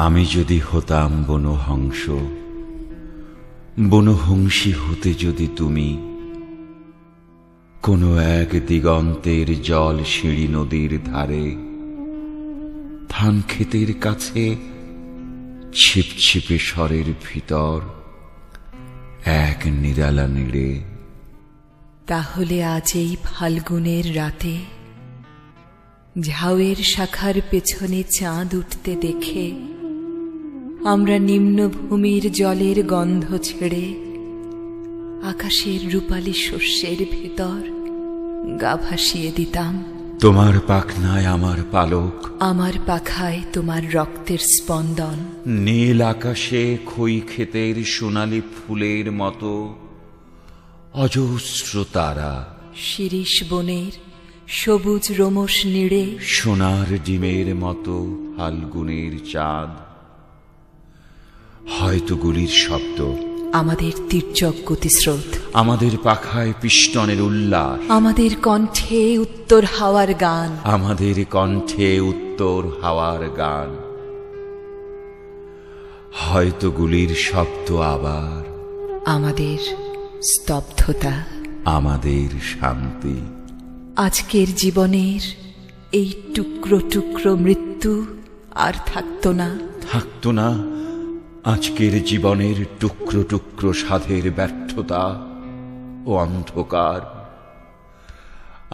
আমি যদি হতাম বনহংস, বনহংসী হতে যদি তুমি, কোনো এক দিগন্তের জল সিঁড়ি নদীর ধারে, ধান ক্ষেতের কাছে ছিপছিপে স্বরের ভিতর এক নিরালা নিড়ে, তাহলে আজ এই ফাল্গুনের রাতে ঝাউয়ের শাখার পেছনে চাঁদ উঠতে দেখে আমরা নিম্নভূমির জলের গন্ধ ছেড়ে আকাশের রূপালী শস্যের ভেতর গা ভাসিয়ে দিতাম। তোমার পাখনায় আমার পালক, আমার পাখায় তোমার রক্তের স্পন্দন। নীল আকাশে খই ক্ষেতের সোনালি ফুলের মতো অজস্র তারা, শিরীষ বনের সবুজ রোমস নিড়ে, সোনার ডিমের মতো ফাল্গুনের চাঁদ। হয়তো গুলির শব্দ, আমাদের তীর্যক গতিস্রোত, আমাদের পাখায় পিষ্টনের উল্লাস, আমাদের কণ্ঠে উত্তর হাওয়ার গান, আমাদের কণ্ঠে উত্তর হাওয়ার গান। হয়তো গুলির শব্দ আবার, আমাদের স্তব্ধতা, আমাদের শান্তি। আজকের জীবনের এই টুকরো টুকরো মৃত্যু আর থাকতো না, থাকতো না আজকের জীবনের টুকরো টুকরো সাধের ব্যর্থতা ও অন্ধকার।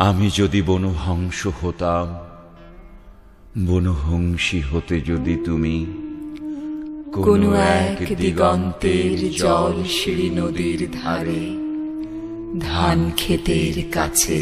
আমি যদি বনহংস হতাম, বনহংসী হতে যদি তুমি, কোনো এক দিগন্তের জল সিঁড়ি নদীর ধারে, ধান ক্ষেতের কাছে।